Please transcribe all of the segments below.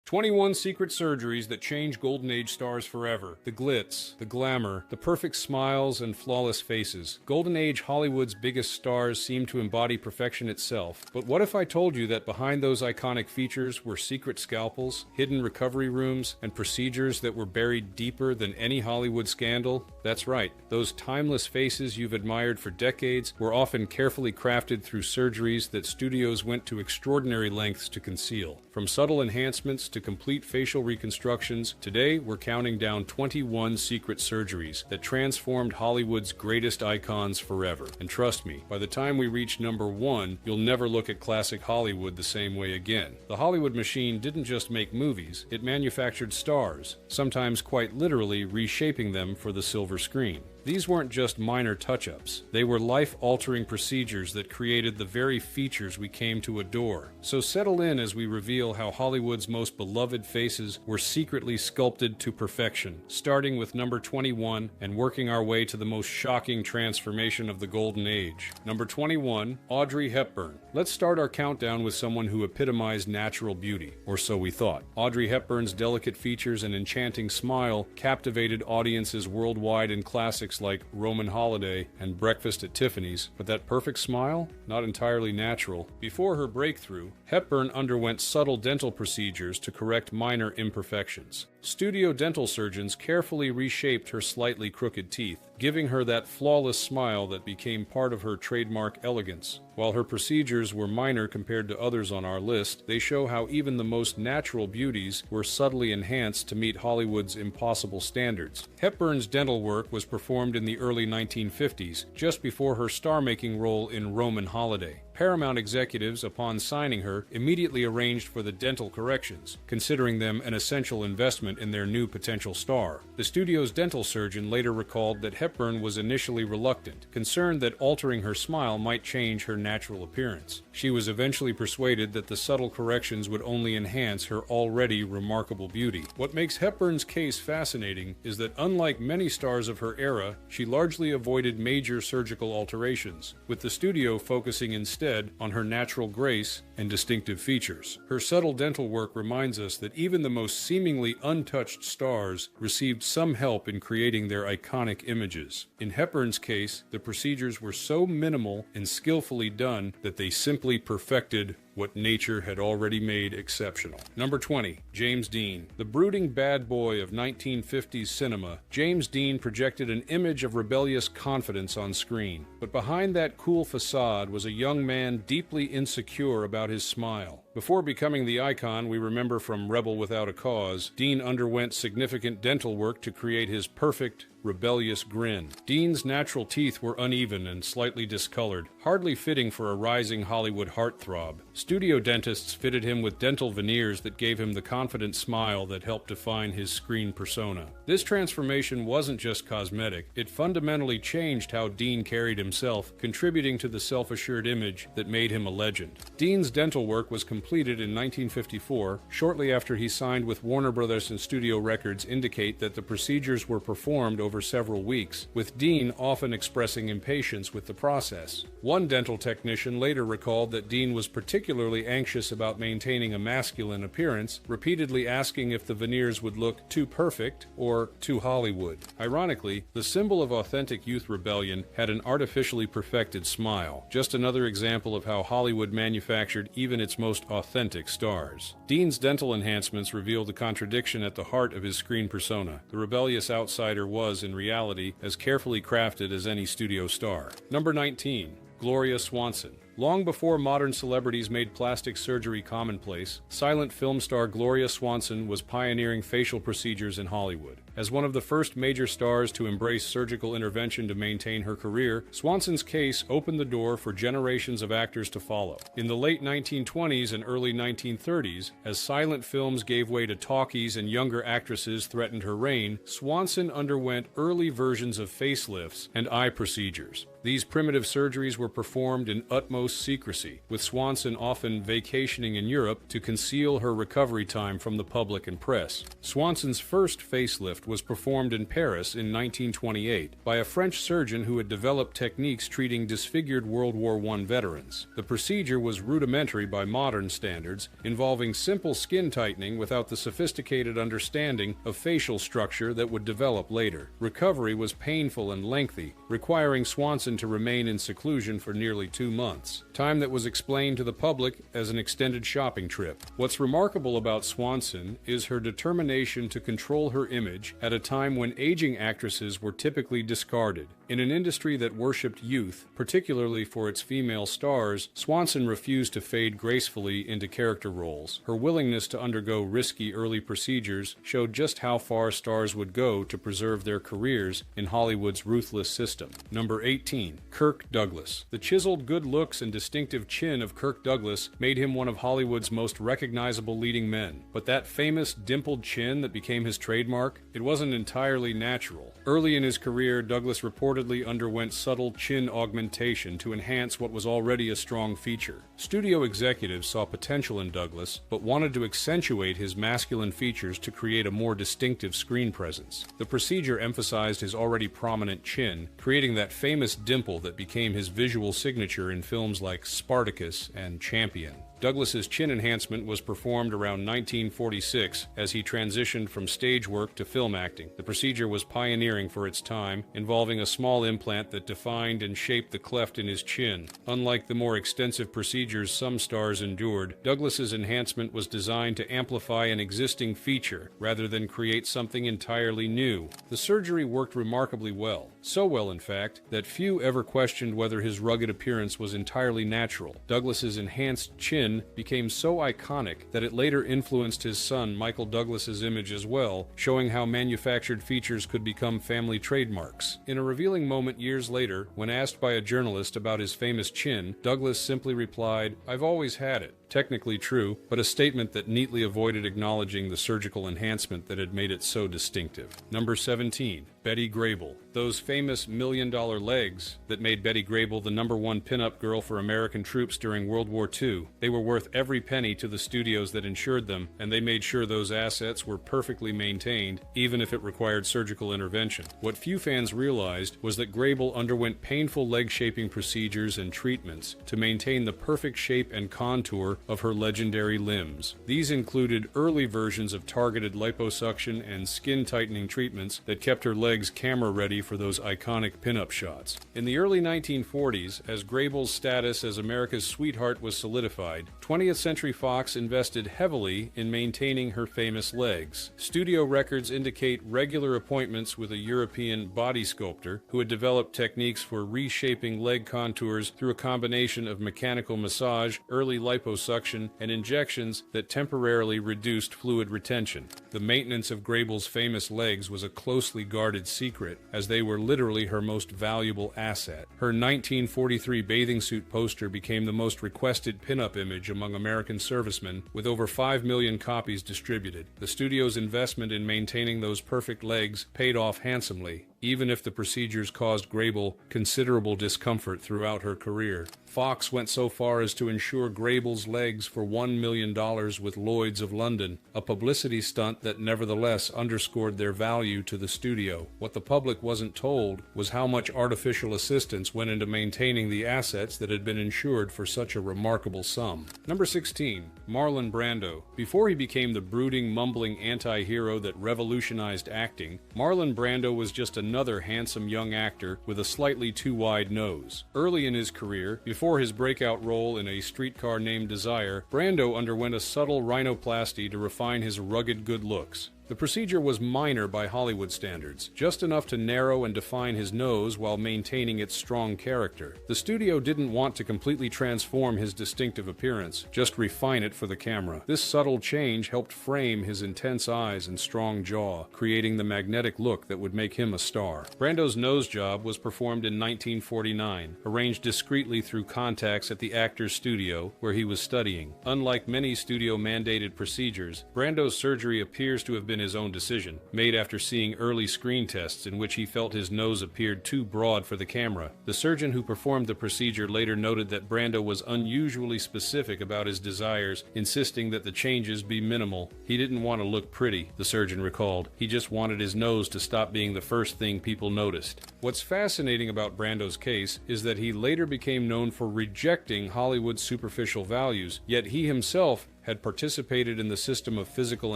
21 secret surgeries that change Golden Age stars forever. The glitz, the glamour, the perfect smiles and flawless faces. Golden Age Hollywood's biggest stars seem to embody perfection itself. But what if I told you that behind those iconic features were secret scalpels, hidden recovery rooms, and procedures that were buried deeper than any Hollywood scandal? That's right. Those timeless faces you've admired for decades were often carefully crafted through surgeries that studios went to extraordinary lengths to conceal. From subtle enhancements to complete facial reconstructions, today we're counting down 21 secret surgeries that transformed Hollywood's greatest icons forever. And trust me, by the time we reach number 1, you'll never look at classic Hollywood the same way again. The Hollywood machine didn't just make movies, it manufactured stars, sometimes quite literally reshaping them for the silver screen. These weren't just minor touch-ups. They were life-altering procedures that created the very features we came to adore. So settle in as we reveal how Hollywood's most beloved faces were secretly sculpted to perfection, starting with number 21 and working our way to the most shocking transformation of the Golden Age. Number 21, Audrey Hepburn. Let's start our countdown with someone who epitomized natural beauty, or so we thought. Audrey Hepburn's delicate features and enchanting smile captivated audiences worldwide in classics like Roman Holiday and Breakfast at Tiffany's, but that perfect smile? Not entirely natural. Before her breakthrough, Hepburn underwent subtle dental procedures to correct minor imperfections. Studio dental surgeons carefully reshaped her slightly crooked teeth, giving her that flawless smile that became part of her trademark elegance. While her procedures were minor compared to others on our list, they show how even the most natural beauties were subtly enhanced to meet Hollywood's impossible standards. Hepburn's dental work was performed in the early 1950s, just before her star-making role in Roman Holiday. Paramount executives, upon signing her, immediately arranged for the dental corrections, considering them an essential investment in their new potential star. The studio's dental surgeon later recalled that Hepburn was initially reluctant, concerned that altering her smile might change her natural appearance. She was eventually persuaded that the subtle corrections would only enhance her already remarkable beauty. What makes Hepburn's case fascinating is that unlike many stars of her era, she largely avoided major surgical alterations, with the studio focusing instead on her natural grace and distinctive features. Her subtle dental work reminds us that even the most seemingly untouched stars received some help in creating their iconic images. In Hepburn's case, the procedures were so minimal and skillfully done that they simply perfected what nature had already made exceptional. Number 20, James Dean. The brooding bad boy of 1950s cinema, James Dean projected an image of rebellious confidence on screen. But behind that cool facade was a young man deeply insecure about his smile. Before becoming the icon we remember from Rebel Without a Cause, Dean underwent significant dental work to create his perfect, rebellious grin. Dean's natural teeth were uneven and slightly discolored, hardly fitting for a rising Hollywood heartthrob. Studio dentists fitted him with dental veneers that gave him the confident smile that helped define his screen persona. This transformation wasn't just cosmetic, it fundamentally changed how Dean carried himself, contributing to the self-assured image that made him a legend. Dean's dental work was completed in 1954, shortly after he signed with Warner Brothers, and studio records indicate that the procedures were performed over several weeks, with Dean often expressing impatience with the process. One dental technician later recalled that Dean was particularly anxious about maintaining a masculine appearance, repeatedly asking if the veneers would look too perfect or too Hollywood. Ironically, the symbol of authentic youth rebellion had an artificially perfected smile, just another example of how Hollywood manufactured even its most authentic stars. Dean's dental enhancements revealed a contradiction at the heart of his screen persona. The rebellious outsider was, in reality, as carefully crafted as any studio star. Number 19. Gloria Swanson. Long before modern celebrities made plastic surgery commonplace, silent film star Gloria Swanson was pioneering facial procedures in Hollywood. As one of the first major stars to embrace surgical intervention to maintain her career, Swanson's case opened the door for generations of actors to follow. In the late 1920s and early 1930s, as silent films gave way to talkies and younger actresses threatened her reign, Swanson underwent early versions of facelifts and eye procedures. These primitive surgeries were performed in utmost secrecy, with Swanson often vacationing in Europe to conceal her recovery time from the public and press. Swanson's first facelift was performed in Paris in 1928 by a French surgeon who had developed techniques treating disfigured World War I veterans. The procedure was rudimentary by modern standards, involving simple skin tightening without the sophisticated understanding of facial structure that would develop later. Recovery was painful and lengthy, requiring Swanson to remain in seclusion for nearly 2 months, time that was explained to the public as an extended shopping trip. What's remarkable about Swanson is her determination to control her image at a time when aging actresses were typically discarded. In an industry that worshipped youth, particularly for its female stars, Swanson refused to fade gracefully into character roles. Her willingness to undergo risky early procedures showed just how far stars would go to preserve their careers in Hollywood's ruthless system. Number 18. Kirk Douglas. The chiseled good looks and distinctive chin of Kirk Douglas made him one of Hollywood's most recognizable leading men. But that famous dimpled chin that became his trademark, it wasn't entirely natural. Early in his career, Douglas reportedly underwent subtle chin augmentation to enhance what was already a strong feature. Studio executives saw potential in Douglas, but wanted to accentuate his masculine features to create a more distinctive screen presence. The procedure emphasized his already prominent chin, creating that famous dimple that became his visual signature in films like Spartacus and Champion. Douglas's chin enhancement was performed around 1946 as he transitioned from stage work to film acting. The procedure was pioneering for its time, involving a small implant that defined and shaped the cleft in his chin. Unlike the more extensive procedures some stars endured, Douglas's enhancement was designed to amplify an existing feature rather than create something entirely new. The surgery worked remarkably well. So well, in fact, that few ever questioned whether his rugged appearance was entirely natural. Douglas's enhanced chin became so iconic that it later influenced his son Michael Douglas's image as well, showing how manufactured features could become family trademarks. In a revealing moment years later, when asked by a journalist about his famous chin, Douglas simply replied, "I've always had it." Technically true, but a statement that neatly avoided acknowledging the surgical enhancement that had made it so distinctive. Number 17. Betty Grable. Those famous $1,000,000 legs that made Betty Grable the #1 pinup girl for American troops during World War II. They were worth every penny to the studios that insured them, and they made sure those assets were perfectly maintained, even if it required surgical intervention. What few fans realized was that Grable underwent painful leg-shaping procedures and treatments to maintain the perfect shape and contour of her legendary limbs. These included early versions of targeted liposuction and skin-tightening treatments that kept her legs camera-ready for those iconic pinup shots. In the early 1940s, as Grable's status as America's sweetheart was solidified, 20th Century Fox invested heavily in maintaining her famous legs. Studio records indicate regular appointments with a European body sculptor who had developed techniques for reshaping leg contours through a combination of mechanical massage, early liposuction, and injections that temporarily reduced fluid retention. The maintenance of Grable's famous legs was a closely guarded secret, as they were literally her most valuable asset. Her 1943 bathing suit poster became the most requested pinup image among American servicemen, with over 5 million copies distributed. The studio's investment in maintaining those perfect legs paid off handsomely, even if the procedures caused Grable considerable discomfort throughout her career. Fox went so far as to insure Grable's legs for $1 million with Lloyd's of London, a publicity stunt that nevertheless underscored their value to the studio. What the public wasn't told was how much artificial assistance went into maintaining the assets that had been insured for such a remarkable sum. Number 16. Marlon Brando. Before he became the brooding, mumbling anti-hero that revolutionized acting, Marlon Brando was just another handsome young actor with a slightly too wide nose. Early in his career, before his breakout role in A Streetcar Named Desire, Brando underwent a subtle rhinoplasty to refine his rugged good looks. The procedure was minor by Hollywood standards, just enough to narrow and define his nose while maintaining its strong character. The studio didn't want to completely transform his distinctive appearance, just refine it for the camera. This subtle change helped frame his intense eyes and strong jaw, creating the magnetic look that would make him a star. Brando's nose job was performed in 1949, arranged discreetly through contacts at the actor's studio where he was studying. Unlike many studio-mandated procedures, Brando's surgery appears to have been been his own decision, made after seeing early screen tests in which he felt his nose appeared too broad for the camera. The surgeon who performed the procedure later noted that Brando was unusually specific about his desires, insisting that the changes be minimal. He didn't want to look pretty, the surgeon recalled. He just wanted his nose to stop being the first thing people noticed. What's fascinating about Brando's case is that he later became known for rejecting Hollywood's superficial values, yet he himself had participated in the system of physical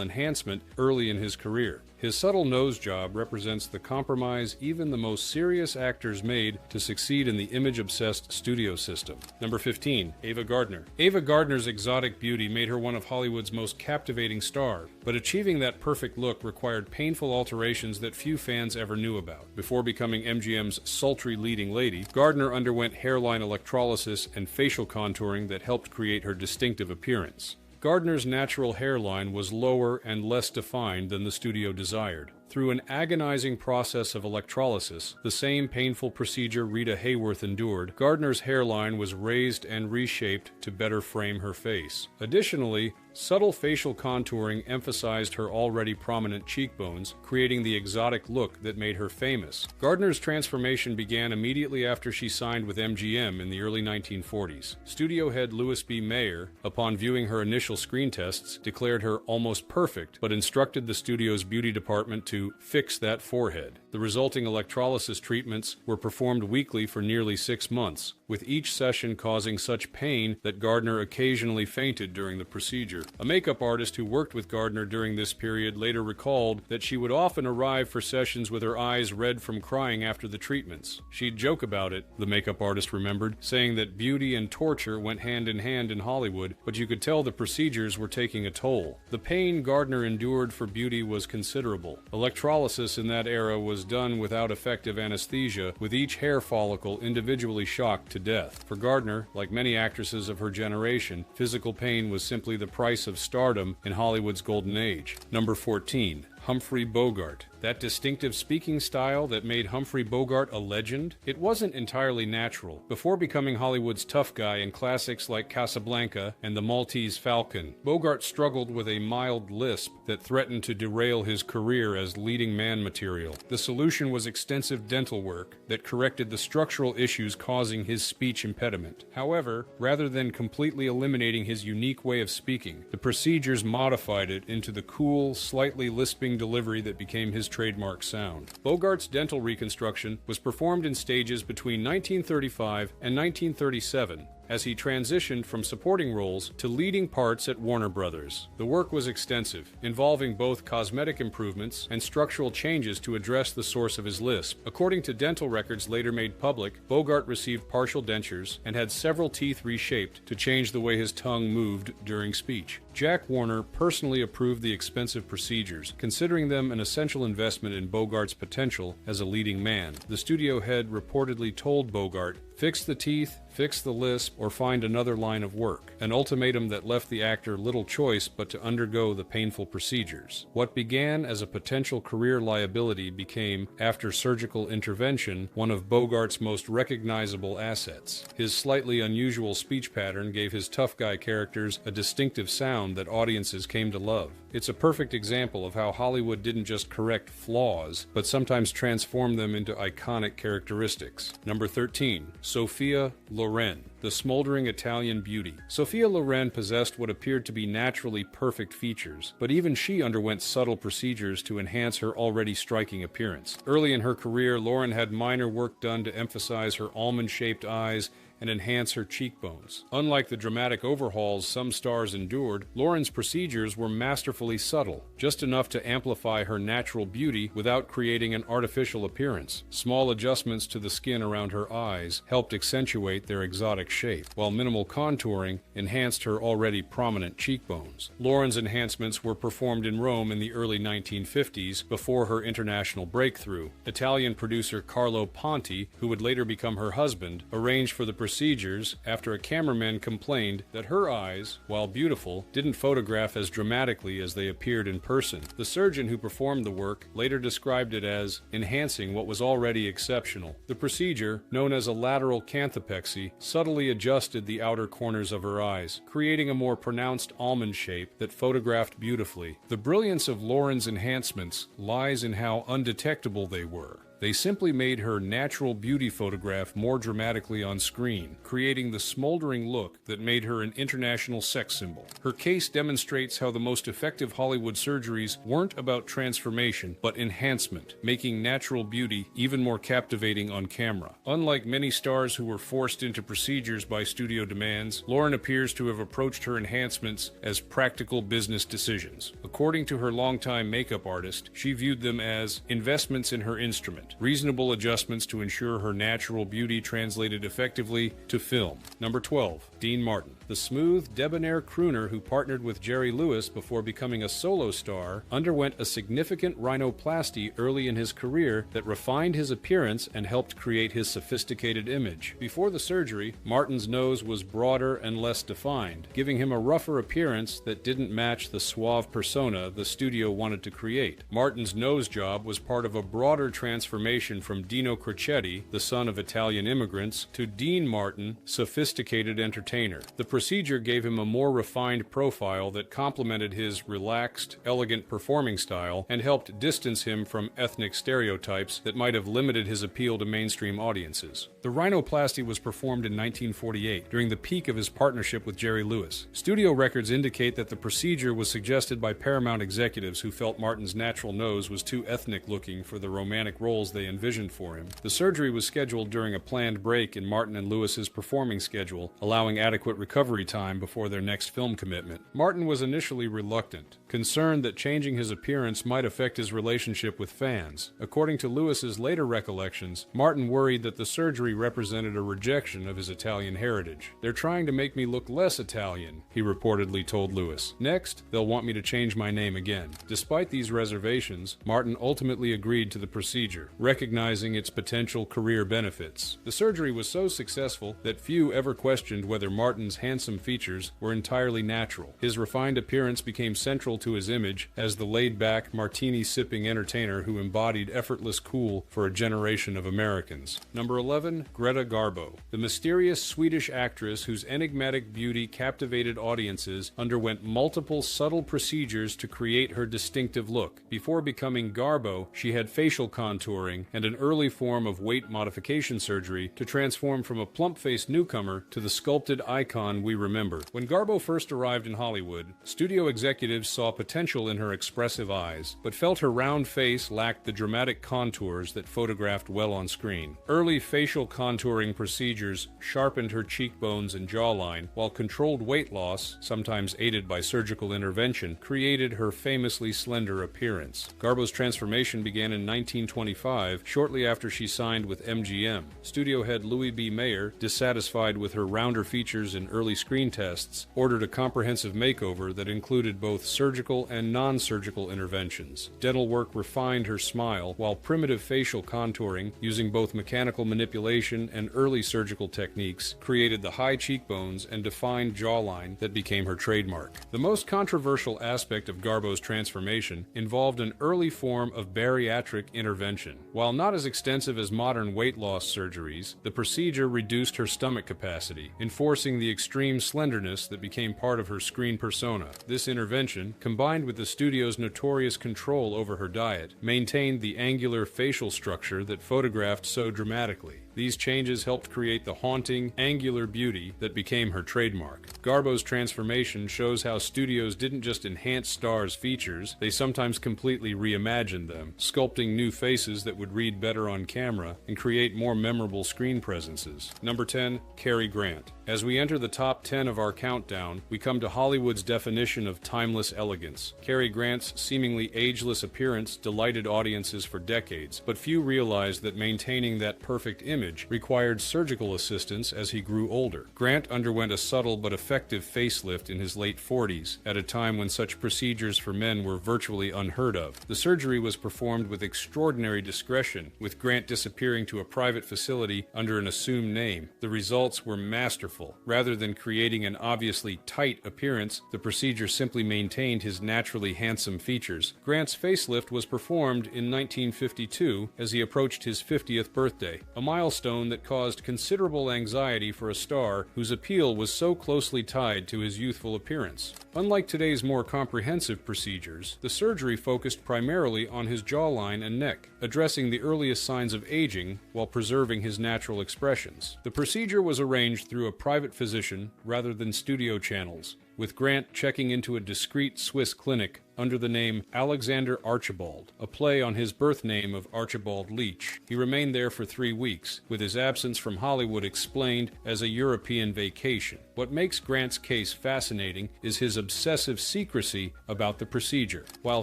enhancement early in his career. His subtle nose job represents the compromise even the most serious actors made to succeed in the image-obsessed studio system. Number 15. Ava Gardner. Ava Gardner's exotic beauty made her one of Hollywood's most captivating stars, but achieving that perfect look required painful alterations that few fans ever knew about. Before becoming MGM's sultry leading lady, Gardner underwent hairline electrolysis and facial contouring that helped create her distinctive appearance. Gardner's natural hairline was lower and less defined than the studio desired. Through an agonizing process of electrolysis, the same painful procedure Rita Hayworth endured, Gardner's hairline was raised and reshaped to better frame her face. Additionally, subtle facial contouring emphasized her already prominent cheekbones, creating the exotic look that made her famous. Gardner's transformation began immediately after she signed with MGM in the early 1940s. Studio head Louis B. Mayer, upon viewing her initial screen tests, declared her almost perfect, but instructed the studio's beauty department to fix that forehead. The resulting electrolysis treatments were performed weekly for nearly 6 months, with each session causing such pain that Gardner occasionally fainted during the procedure. A makeup artist who worked with Gardner during this period later recalled that she would often arrive for sessions with her eyes red from crying after the treatments. She'd joke about it, the makeup artist remembered, saying that beauty and torture went hand in Hollywood, but you could tell the procedures were taking a toll. The pain Gardner endured for beauty was considerable. Electrolysis in that era was done without effective anesthesia, with each hair follicle individually shocked to death. For Gardner, like many actresses of her generation, physical pain was simply the price of stardom in Hollywood's golden age. Number 14. Humphrey Bogart. That distinctive speaking style that made Humphrey Bogart a legend? It wasn't entirely natural. Before becoming Hollywood's tough guy in classics like Casablanca and The Maltese Falcon, Bogart struggled with a mild lisp that threatened to derail his career as leading man material. The solution was extensive dental work that corrected the structural issues causing his speech impediment. However, rather than completely eliminating his unique way of speaking, the procedures modified it into the cool, slightly lisping delivery that became his trademark sound. Bogart's dental reconstruction was performed in stages between 1935 and 1937, as he transitioned from supporting roles to leading parts at Warner Brothers. The work was extensive, involving both cosmetic improvements and structural changes to address the source of his lisp. According to dental records later made public, Bogart received partial dentures and had several teeth reshaped to change the way his tongue moved during speech. Jack Warner personally approved the expensive procedures, considering them an essential investment in Bogart's potential as a leading man. The studio head reportedly told Bogart, "Fix the teeth, fix the lisp, or find another line of work," an ultimatum that left the actor little choice but to undergo the painful procedures. What began as a potential career liability became, after surgical intervention, one of Bogart's most recognizable assets. His slightly unusual speech pattern gave his tough guy characters a distinctive sound that audiences came to love. It's a perfect example of how Hollywood didn't just correct flaws, but sometimes transform them into iconic characteristics. Number 13. Sophia Loren, the smoldering Italian beauty. Sophia Loren possessed what appeared to be naturally perfect features, but even she underwent subtle procedures to enhance her already striking appearance. Early in her career, Loren had minor work done to emphasize her almond-shaped eyes and enhance her cheekbones. Unlike the dramatic overhauls some stars endured, Loren's procedures were masterfully subtle, just enough to amplify her natural beauty without creating an artificial appearance. Small adjustments to the skin around her eyes helped accentuate their exotic shape, while minimal contouring enhanced her already prominent cheekbones. Loren's enhancements were performed in Rome in the early 1950s before her international breakthrough. Italian producer Carlo Ponti, who would later become her husband, arranged for the procedure procedures after a cameraman complained that her eyes, while beautiful, didn't photograph as dramatically as they appeared in person. The surgeon who performed the work later described it as enhancing what was already exceptional. The procedure, known as a lateral canthopexy, subtly adjusted the outer corners of her eyes, creating a more pronounced almond shape that photographed beautifully. The brilliance of Lauren's enhancements lies in how undetectable they were. They simply made her natural beauty photograph more dramatically on screen, creating the smoldering look that made her an international sex symbol. Her case demonstrates how the most effective Hollywood surgeries weren't about transformation, but enhancement, making natural beauty even more captivating on camera. Unlike many stars who were forced into procedures by studio demands, Lauren appears to have approached her enhancements as practical business decisions. According to her longtime makeup artist, she viewed them as investments in her instrument, reasonable adjustments to ensure her natural beauty translated effectively to film. Number 12. Dean Martin. The smooth, debonair crooner who partnered with Jerry Lewis before becoming a solo star underwent a significant rhinoplasty early in his career that refined his appearance and helped create his sophisticated image. Before the surgery, Martin's nose was broader and less defined, giving him a rougher appearance that didn't match the suave persona the studio wanted to create. Martin's nose job was part of a broader transformation from Dino Crocetti, the son of Italian immigrants, to Dean Martin, sophisticated entertainer. The procedure gave him a more refined profile that complemented his relaxed, elegant performing style and helped distance him from ethnic stereotypes that might have limited his appeal to mainstream audiences. The rhinoplasty was performed in 1948, during the peak of his partnership with Jerry Lewis. Studio records indicate that the procedure was suggested by Paramount executives who felt Martin's natural nose was too ethnic-looking for the romantic roles they envisioned for him. The surgery was scheduled during a planned break in Martin and Lewis's performing schedule, allowing adequate recovery time before their next film commitment. Martin was initially reluctant, concerned that changing his appearance might affect his relationship with fans. According to Lewis's later recollections, Martin worried that the surgery represented a rejection of his Italian heritage. "They're trying to make me look less Italian," he reportedly told Lewis. "Next, they'll want me to change my name again." Despite these reservations, Martin ultimately agreed to the procedure, recognizing its potential career benefits. The surgery was so successful that few ever questioned whether Martin's handsome features were entirely natural. His refined appearance became central to his image as the laid-back, martini-sipping entertainer who embodied effortless cool for a generation of Americans. Number 11. Greta Garbo. The mysterious Swedish actress whose enigmatic beauty captivated audiences underwent multiple subtle procedures to create her distinctive look. Before becoming Garbo, she had facial contouring and an early form of weight modification surgery to transform from a plump-faced newcomer to the sculpted icon we remember. When Garbo first arrived in Hollywood, studio executives saw potential in her expressive eyes, but felt her round face lacked the dramatic contours that photographed well on screen. Early facial contouring procedures sharpened her cheekbones and jawline, while controlled weight loss, sometimes aided by surgical intervention, created her famously slender appearance. Garbo's transformation began in 1925, shortly after she signed with MGM. Studio head Louis B. Mayer, dissatisfied with her rounder features in early screen tests, ordered a comprehensive makeover that included both surgical and non-surgical interventions. Dental work refined her smile, while primitive facial contouring, using both mechanical manipulation and early surgical techniques, created the high cheekbones and defined jawline that became her trademark. The most controversial aspect of Garbo's transformation involved an early form of bariatric intervention. While not as extensive as modern weight loss surgeries, the procedure reduced her stomach capacity, enforcing the extreme slenderness that became part of her screen persona. This intervention, combined with the studio's notorious control over her diet, maintained the angular facial structure that photographed so dramatically. These changes helped create the haunting, angular beauty that became her trademark. Garbo's transformation shows how studios didn't just enhance stars' features, they sometimes completely reimagined them, sculpting new faces that would read better on camera and create more memorable screen presences. Number 10. Cary Grant. As we enter the top 10 of our countdown, we come to Hollywood's definition of timeless elegance. Cary Grant's seemingly ageless appearance delighted audiences for decades, but few realized that maintaining that perfect image image, required surgical assistance as he grew older. Grant underwent a subtle but effective facelift in his late 40s, at a time when such procedures for men were virtually unheard of. The surgery was performed with extraordinary discretion, with Grant disappearing to a private facility under an assumed name. The results were masterful. Rather than creating an obviously tight appearance, the procedure simply maintained his naturally handsome features. Grant's facelift was performed in 1952 as he approached his 50th birthday, a milestone that caused considerable anxiety for a star whose appeal was so closely tied to his youthful appearance. Unlike today's more comprehensive procedures, the surgery focused primarily on his jawline and neck, addressing the earliest signs of aging while preserving his natural expressions. The procedure was arranged through a private physician rather than studio channels, with Grant checking into a discreet Swiss clinic under the name Alexander Archibald, a play on his birth name of Archibald Leach. He remained there for 3 weeks, with his absence from Hollywood explained as a European vacation. What makes Grant's case fascinating is his obsessive secrecy about the procedure. While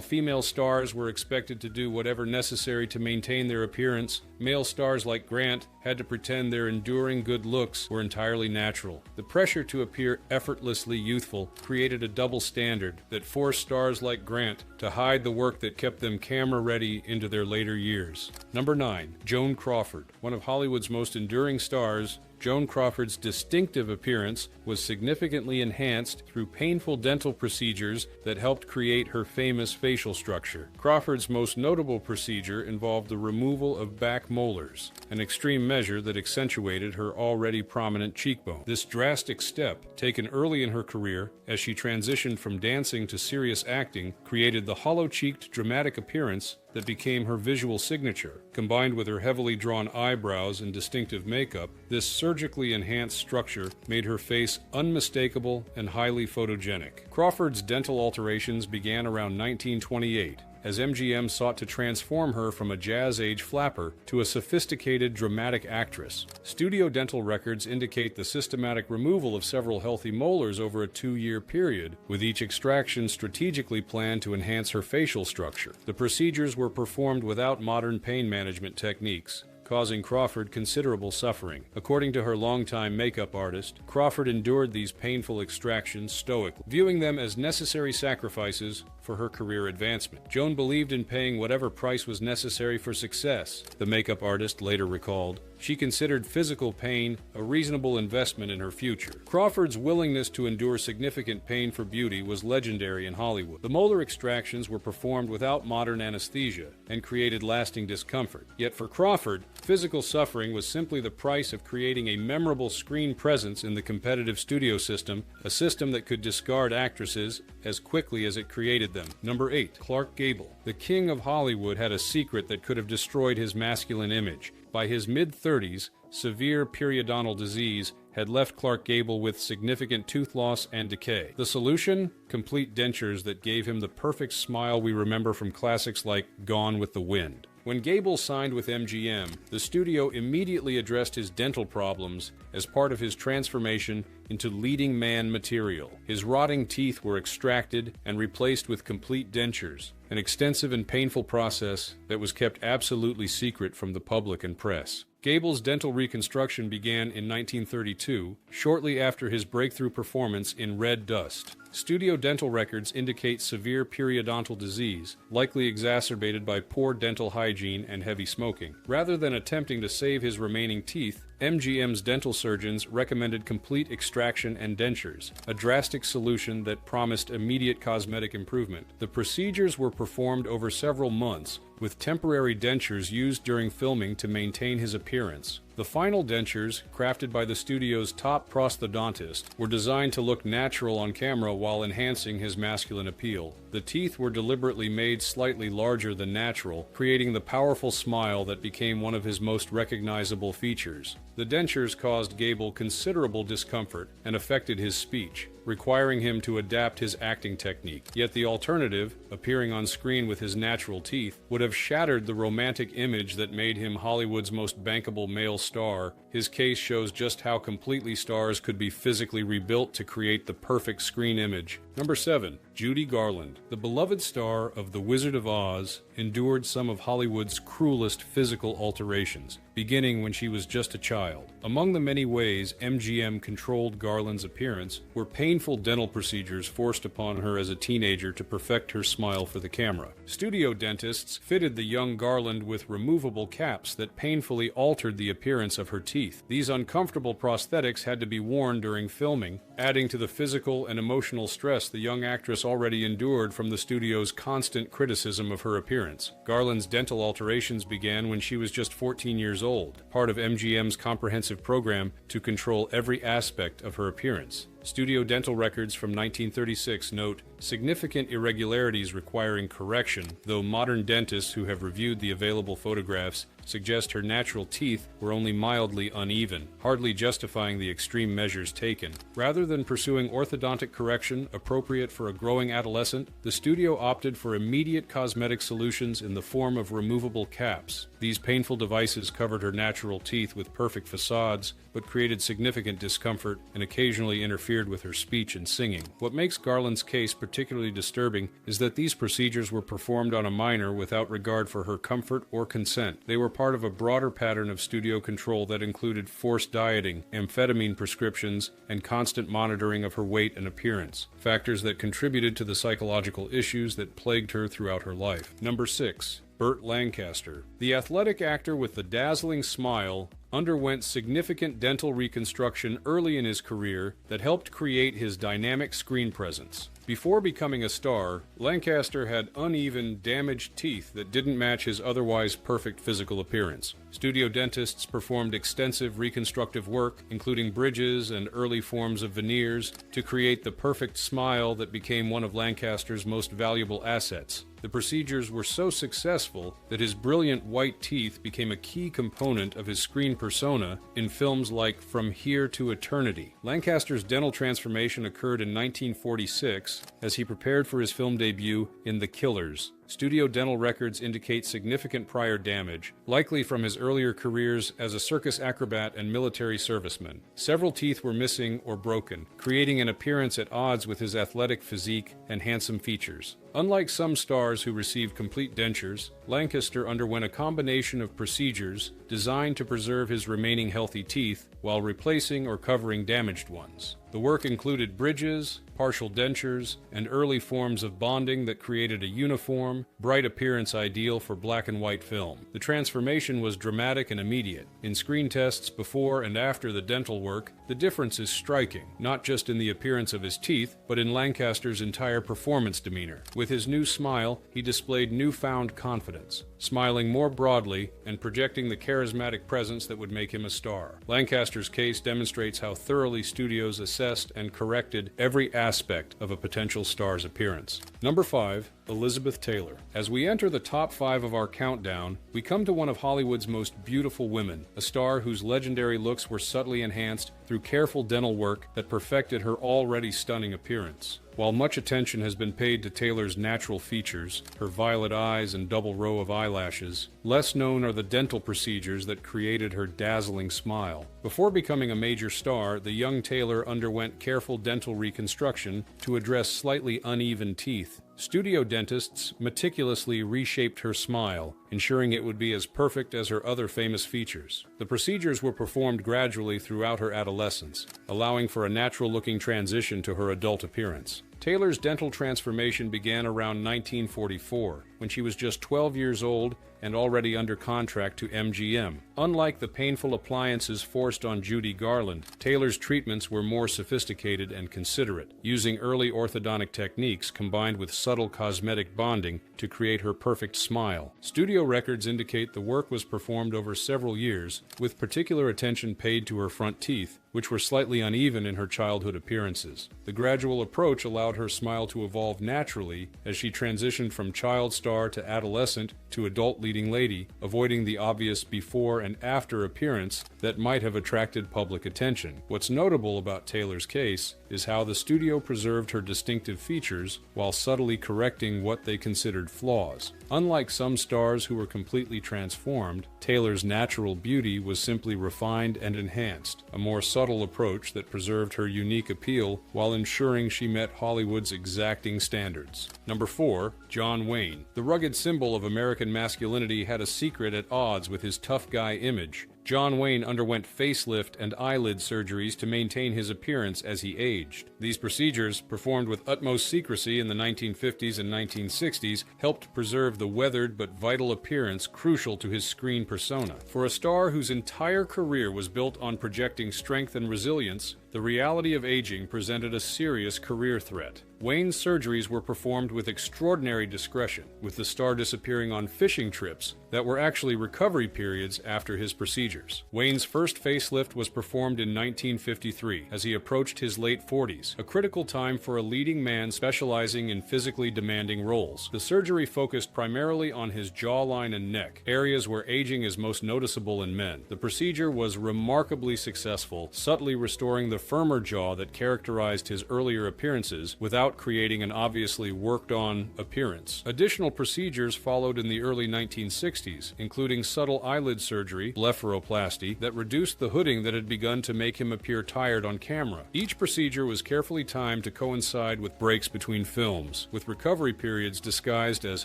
female stars were expected to do whatever necessary to maintain their appearance, male stars like Grant had to pretend their enduring good looks were entirely natural. The pressure to appear effortlessly youthful created a double standard that forced stars like Grant to hide the work that kept them camera-ready into their later years. Number 9. Joan Crawford. One of Hollywood's most enduring stars, Joan Crawford's distinctive appearance was significantly enhanced through painful dental procedures that helped create her famous facial structure. Crawford's most notable procedure involved the removal of back molars, an extreme measure that accentuated her already prominent cheekbone. This drastic step, taken early in her career as she transitioned from dancing to serious acting, created the hollow-cheeked dramatic appearance that became her visual signature. Combined with her heavily drawn eyebrows and distinctive makeup, this surgically enhanced structure made her face unmistakable and highly photogenic. Crawford's dental alterations began around 1928, as MGM sought to transform her from a jazz-age flapper to a sophisticated dramatic actress. Studio dental records indicate the systematic removal of several healthy molars over a 2-year period, with each extraction strategically planned to enhance her facial structure. The procedures were performed without modern pain management techniques, causing Crawford considerable suffering. According to her longtime makeup artist, Crawford endured these painful extractions stoically, viewing them as necessary sacrifices for her career advancement. Joan believed in paying whatever price was necessary for success, the makeup artist later recalled. She considered physical pain a reasonable investment in her future. Crawford's willingness to endure significant pain for beauty was legendary in Hollywood. The molar extractions were performed without modern anesthesia and created lasting discomfort. Yet for Crawford, physical suffering was simply the price of creating a memorable screen presence in the competitive studio system, a system that could discard actresses as quickly as it created them. Number 8. Clark Gable. The king of Hollywood had a secret that could have destroyed his masculine image. By his mid-30s, severe periodontal disease had left Clark Gable with significant tooth loss and decay. The solution? Complete dentures that gave him the perfect smile we remember from classics like Gone with the Wind. When Gable signed with MGM, the studio immediately addressed his dental problems as part of his transformation into leading man material. His rotting teeth were extracted and replaced with complete dentures, an extensive and painful process that was kept absolutely secret from the public and press. Gable's dental reconstruction began in 1932, shortly after his breakthrough performance in Red Dust. Studio dental records indicate severe periodontal disease, likely exacerbated by poor dental hygiene and heavy smoking. Rather than attempting to save his remaining teeth, MGM's dental surgeons recommended complete extraction and dentures, a drastic solution that promised immediate cosmetic improvement. The procedures were performed over several months, with temporary dentures used during filming to maintain his appearance. The final dentures, crafted by the studio's top prosthodontist, were designed to look natural on camera while enhancing his masculine appeal. The teeth were deliberately made slightly larger than natural, creating the powerful smile that became one of his most recognizable features. The dentures caused Gable considerable discomfort and affected his speech, requiring him to adapt his acting technique. Yet the alternative, appearing on screen with his natural teeth, would have shattered the romantic image that made him Hollywood's most bankable male star. His case shows just how completely stars could be physically rebuilt to create the perfect screen image. Number 7. Judy Garland, the beloved star of The Wizard of Oz, endured some of Hollywood's cruelest physical alterations, beginning when she was just a child. Among the many ways MGM controlled Garland's appearance were painful dental procedures forced upon her as a teenager to perfect her smile for the camera. Studio dentists fitted the young Garland with removable caps that painfully altered the appearance of her teeth. These uncomfortable prosthetics had to be worn during filming, adding to the physical and emotional stress the young actress already endured from the studio's constant criticism of her appearance. Garland's dental alterations began when she was just 14 years old, part of MGM's comprehensive program to control every aspect of her appearance. Studio dental records from 1936 note significant irregularities requiring correction, though modern dentists who have reviewed the available photographs suggest her natural teeth were only mildly uneven, hardly justifying the extreme measures taken. Rather than pursuing orthodontic correction appropriate for a growing adolescent, the studio opted for immediate cosmetic solutions in the form of removable caps. These painful devices covered her natural teeth with perfect facades, but created significant discomfort and occasionally interfered with her speech and singing. What makes Garland's case particularly disturbing is that these procedures were performed on a minor without regard for her comfort or consent. They were part of a broader pattern of studio control that included forced dieting, amphetamine prescriptions, and constant monitoring of her weight and appearance, factors that contributed to the psychological issues that plagued her throughout her life. Number 6. Burt Lancaster. The athletic actor with the dazzling smile underwent significant dental reconstruction early in his career that helped create his dynamic screen presence. Before becoming a star, Lancaster had uneven, damaged teeth that didn't match his otherwise perfect physical appearance. Studio dentists performed extensive reconstructive work, including bridges and early forms of veneers, to create the perfect smile that became one of Lancaster's most valuable assets. The procedures were so successful that his brilliant white teeth became a key component of his screen persona in films like From Here to Eternity. Lancaster's dental transformation occurred in 1946 as he prepared for his film debut in The Killers. Studio dental records indicate significant prior damage, likely from his earlier careers as a circus acrobat and military serviceman. Several teeth were missing or broken, creating an appearance at odds with his athletic physique and handsome features. Unlike some stars who received complete dentures, Lancaster underwent a combination of procedures designed to preserve his remaining healthy teeth while replacing or covering damaged ones. The work included bridges, partial dentures, and early forms of bonding that created a uniform, bright appearance ideal for black and white film. The transformation was dramatic and immediate. In screen tests before and after the dental work, the difference is striking, not just in the appearance of his teeth, but in Lancaster's entire performance demeanor. With his new smile, he displayed newfound confidence, smiling more broadly and projecting the charismatic presence that would make him a star. Lancaster's case demonstrates how thoroughly studios assessed and corrected every aspect of a potential star's appearance. Number 5. Elizabeth Taylor. As we enter the top 5 of our countdown, we come to one of Hollywood's most beautiful women, a star whose legendary looks were subtly enhanced through careful dental work that perfected her already stunning appearance. While much attention has been paid to Taylor's natural features, her violet eyes and double row of eyelashes, less known are the dental procedures that created her dazzling smile. Before becoming a major star, the young Taylor underwent careful dental reconstruction to address slightly uneven teeth. Studio dentists meticulously reshaped her smile, ensuring it would be as perfect as her other famous features. The procedures were performed gradually throughout her adolescence, allowing for a natural-looking transition to her adult appearance. Taylor's dental transformation began around 1944, when she was just 12 years old and already under contract to MGM. Unlike the painful appliances forced on Judy Garland, Taylor's treatments were more sophisticated and considerate, using early orthodontic techniques combined with subtle cosmetic bonding to create her perfect smile. Studio records indicate the work was performed over several years, with particular attention paid to her front teeth, which were slightly uneven in her childhood appearances. The gradual approach allowed her smile to evolve naturally as she transitioned from child star to adolescent to adult leading lady, avoiding the obvious before and after appearance that might have attracted public attention. What's notable about Taylor's case is how the studio preserved her distinctive features while subtly correcting what they considered flaws. Unlike some stars who were completely transformed, Taylor's natural beauty was simply refined and enhanced. A more subtle subtle approach that preserved her unique appeal while ensuring she met Hollywood's exacting standards. Number 4. John Wayne. The rugged symbol of American masculinity had a secret at odds with his tough guy image. John Wayne underwent facelift and eyelid surgeries to maintain his appearance as he aged. These procedures, performed with utmost secrecy in the 1950s and 1960s, helped preserve the weathered but vital appearance crucial to his screen persona. For a star whose entire career was built on projecting strength and resilience, the reality of aging presented a serious career threat. Wayne's surgeries were performed with extraordinary discretion, with the star disappearing on fishing trips that were actually recovery periods after his procedures. Wayne's first facelift was performed in 1953, as he approached his late 40s, a critical time for a leading man specializing in physically demanding roles. The surgery focused primarily on his jawline and neck, areas where aging is most noticeable in men. The procedure was remarkably successful, subtly restoring the firmer jaw that characterized his earlier appearances without creating an obviously worked-on appearance. Additional procedures followed in the early 1960s, including subtle eyelid surgery, blepharoplasty, that reduced the hooding that had begun to make him appear tired on camera. Each procedure was carefully timed to coincide with breaks between films, with recovery periods disguised as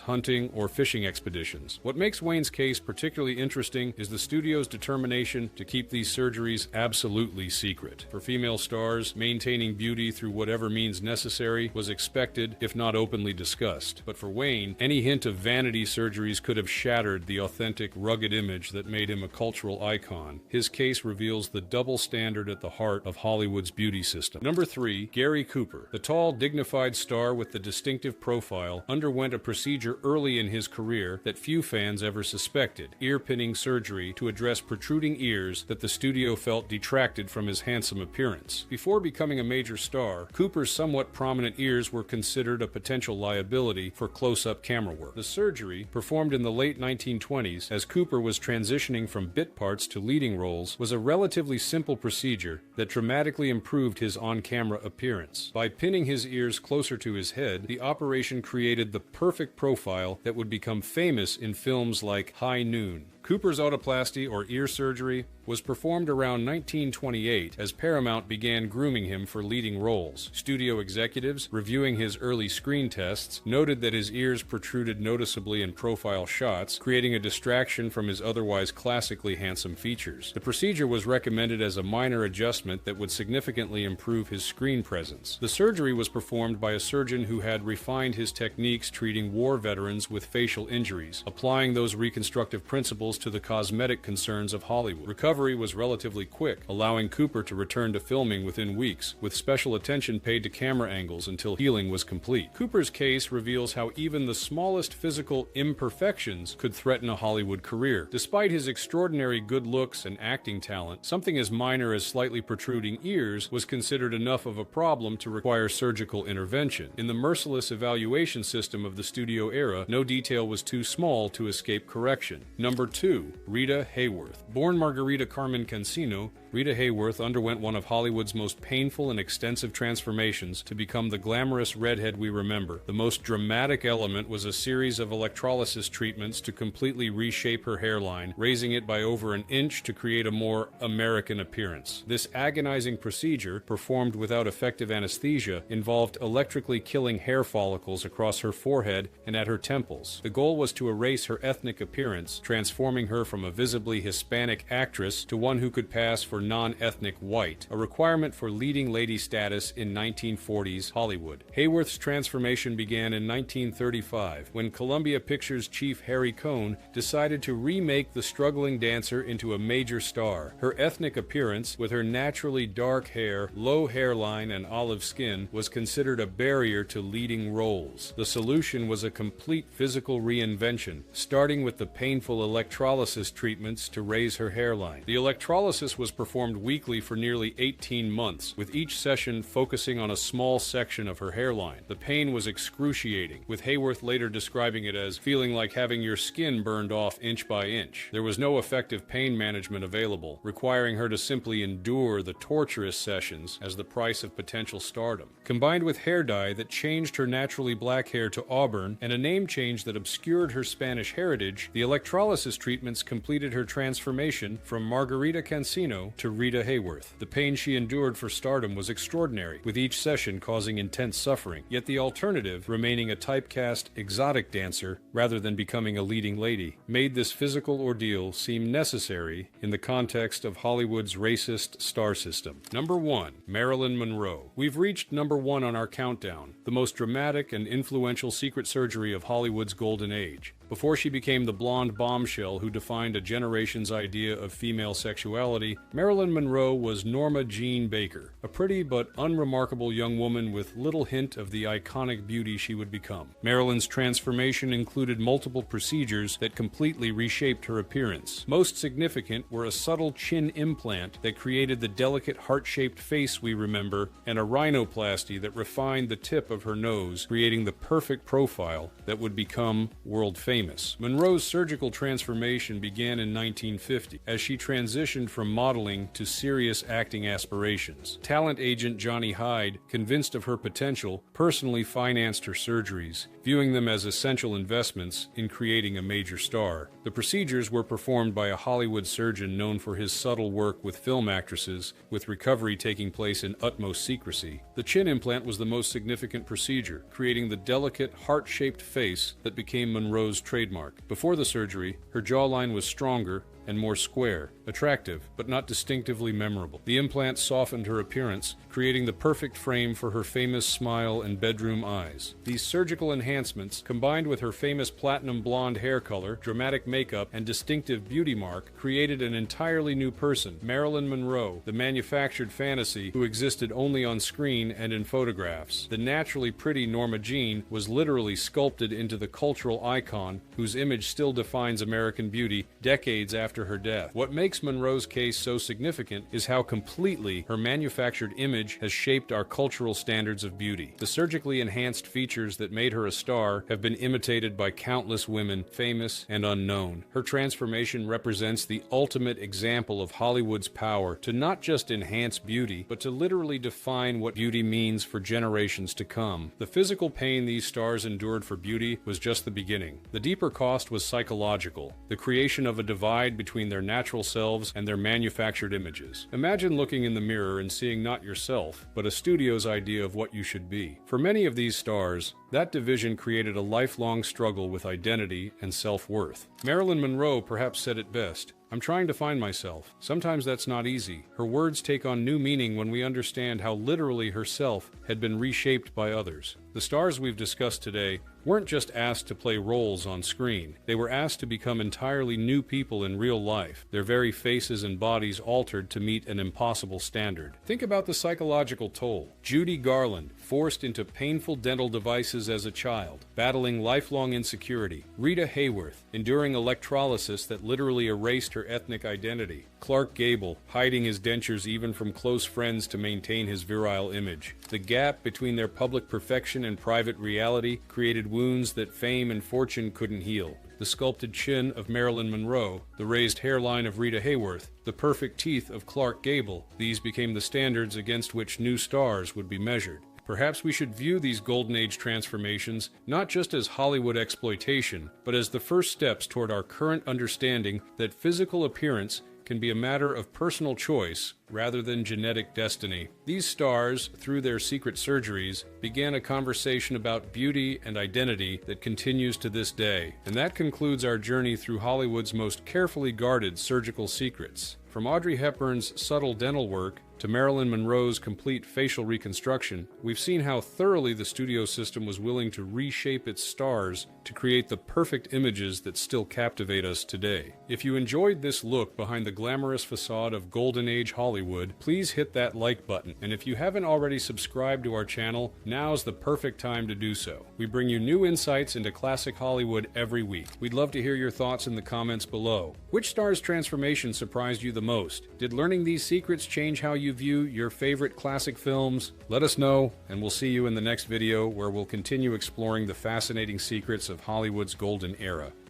hunting or fishing expeditions. What makes Wayne's case particularly interesting is the studio's determination to keep these surgeries absolutely secret. For female stars, maintaining beauty through whatever means necessary was expected, if not openly discussed. But for Wayne, any hint of vanity surgeries could have shattered the authentic, rugged image that made him a cultural icon. His case reveals the double standard at the heart of Hollywood's beauty system. Number 3. Gary Cooper. The tall, dignified star with the distinctive profile underwent a procedure early in his career that few fans ever suspected: ear-pinning surgery to address protruding ears that the studio felt detracted from his handsome appearance. Before becoming a major star, Cooper's somewhat prominent ears were considered a potential liability for close-up camera work. The surgery, performed in the late 1920s as Cooper was transitioning from bit parts to leading roles, was a relatively simple procedure that dramatically improved his on-camera appearance. By pinning his ears closer to his head, the operation created the perfect profile that would become famous in films like High Noon. Cooper's otoplasty, or ear surgery, was performed around 1928 as Paramount began grooming him for leading roles. Studio executives, reviewing his early screen tests, noted that his ears protruded noticeably in profile shots, creating a distraction from his otherwise classically handsome features. The procedure was recommended as a minor adjustment that would significantly improve his screen presence. The surgery was performed by a surgeon who had refined his techniques treating war veterans with facial injuries, applying those reconstructive principles to the cosmetic concerns of Hollywood. Recovery was relatively quick, allowing Cooper to return to filming within weeks, with special attention paid to camera angles until healing was complete. Cooper's case reveals how even the smallest physical imperfections could threaten a Hollywood career. Despite his extraordinary good looks and acting talent, something as minor as slightly protruding ears was considered enough of a problem to require surgical intervention. In the merciless evaluation system of the studio era, no detail was too small to escape correction. Number 2. Rita Hayworth. Born Margarita Carmen Cancino, Rita Hayworth underwent one of Hollywood's most painful and extensive transformations to become the glamorous redhead we remember. The most dramatic element was a series of electrolysis treatments to completely reshape her hairline, raising it by over an inch to create a more American appearance. This agonizing procedure, performed without effective anesthesia, involved electrically killing hair follicles across her forehead and at her temples. The goal was to erase her ethnic appearance, transforming her from a visibly Hispanic actress to one who could pass for non-ethnic white, a requirement for leading lady status in 1940s Hollywood. Hayworth's transformation began in 1935, when Columbia Pictures chief Harry Cohn decided to remake the struggling dancer into a major star. Her ethnic appearance, with her naturally dark hair, low hairline, and olive skin, was considered a barrier to leading roles. The solution was a complete physical reinvention, starting with the painful electrolysis treatments to raise her hairline. The electrolysis was performed weekly for nearly 18 months, with each session focusing on a small section of her hairline. The pain was excruciating, with Hayworth later describing it as feeling like having your skin burned off inch by inch. There was no effective pain management available, requiring her to simply endure the torturous sessions as the price of potential stardom. Combined with hair dye that changed her naturally black hair to auburn and a name change that obscured her Spanish heritage, the electrolysis treatments completed her transformation from Margarita Cancino to Rita Hayworth. The pain she endured for stardom was extraordinary, with each session causing intense suffering. Yet the alternative, remaining a typecast exotic dancer rather than becoming a leading lady, made this physical ordeal seem necessary in the context of Hollywood's racist star system. Number 1. Marilyn Monroe. We've reached number 1 on our countdown, the most dramatic and influential secret surgery of Hollywood's golden age. Before she became the blonde bombshell who defined a generation's idea of female sexuality, Marilyn Monroe was Norma Jean Baker, a pretty but unremarkable young woman with little hint of the iconic beauty she would become. Marilyn's transformation included multiple procedures that completely reshaped her appearance. Most significant were a subtle chin implant that created the delicate heart-shaped face we remember, and a rhinoplasty that refined the tip of her nose, creating the perfect profile that would become world famous. Monroe's surgical transformation began in 1950 as she transitioned from modeling to serious acting aspirations. Talent agent Johnny Hyde, convinced of her potential, personally financed her surgeries, viewing them as essential investments in creating a major star. The procedures were performed by a Hollywood surgeon known for his subtle work with film actresses, with recovery taking place in utmost secrecy. The chin implant was the most significant procedure, creating the delicate, heart-shaped face that became Monroe's trademark. Before the surgery, her jawline was stronger and more square, attractive, but not distinctively memorable. The implant softened her appearance, creating the perfect frame for her famous smile and bedroom eyes. These surgical enhancements, combined with her famous platinum blonde hair color, dramatic makeup, and distinctive beauty mark, created an entirely new person, Marilyn Monroe, the manufactured fantasy who existed only on screen and in photographs. The naturally pretty Norma Jean was literally sculpted into the cultural icon whose image still defines American beauty decades after her death. What makes Monroe's case so significant is how completely her manufactured image has shaped our cultural standards of beauty. The surgically enhanced features that made her a star have been imitated by countless women, famous and unknown. Her transformation represents the ultimate example of Hollywood's power to not just enhance beauty, but to literally define what beauty means for generations to come. The physical pain these stars endured for beauty was just the beginning. The deeper cost was psychological, the creation of a divide between their natural selves and their manufactured images. Imagine looking in the mirror and seeing not yourself, but a studio's idea of what you should be. For many of these stars, that division created a lifelong struggle with identity and self-worth. Marilyn Monroe perhaps said it best: "I'm trying to find myself. Sometimes that's not easy." Her words take on new meaning when we understand how literally herself had been reshaped by others. The stars we've discussed today weren't just asked to play roles on screen. They were asked to become entirely new people in real life, their very faces and bodies altered to meet an impossible standard. Think about the psychological toll. Judy Garland, forced into painful dental devices as a child, battling lifelong insecurity. Rita Hayworth, enduring electrolysis that literally erased her ethnic identity. Clark Gable, hiding his dentures even from close friends to maintain his virile image. The gap between their public perfection and private reality created wounds that fame and fortune couldn't heal. The sculpted chin of Marilyn Monroe, the raised hairline of Rita Hayworth, the perfect teeth of Clark Gable, these became the standards against which new stars would be measured. Perhaps we should view these Golden Age transformations not just as Hollywood exploitation, but as the first steps toward our current understanding that physical appearance can be a matter of personal choice rather than genetic destiny. These stars, through their secret surgeries, began a conversation about beauty and identity that continues to this day. And that concludes our journey through Hollywood's most carefully guarded surgical secrets. From Audrey Hepburn's subtle dental work to Marilyn Monroe's complete facial reconstruction, we've seen how thoroughly the studio system was willing to reshape its stars to create the perfect images that still captivate us today. If you enjoyed this look behind the glamorous facade of Golden Age Hollywood, please hit that like button. And if you haven't already subscribed to our channel, now's the perfect time to do so. We bring you new insights into classic Hollywood every week. We'd love to hear your thoughts in the comments below. Which star's transformation surprised you the most? Did learning these secrets change how you view your favorite classic films? Let us know, and we'll see you in the next video where we'll continue exploring the fascinating secrets of Hollywood's golden era.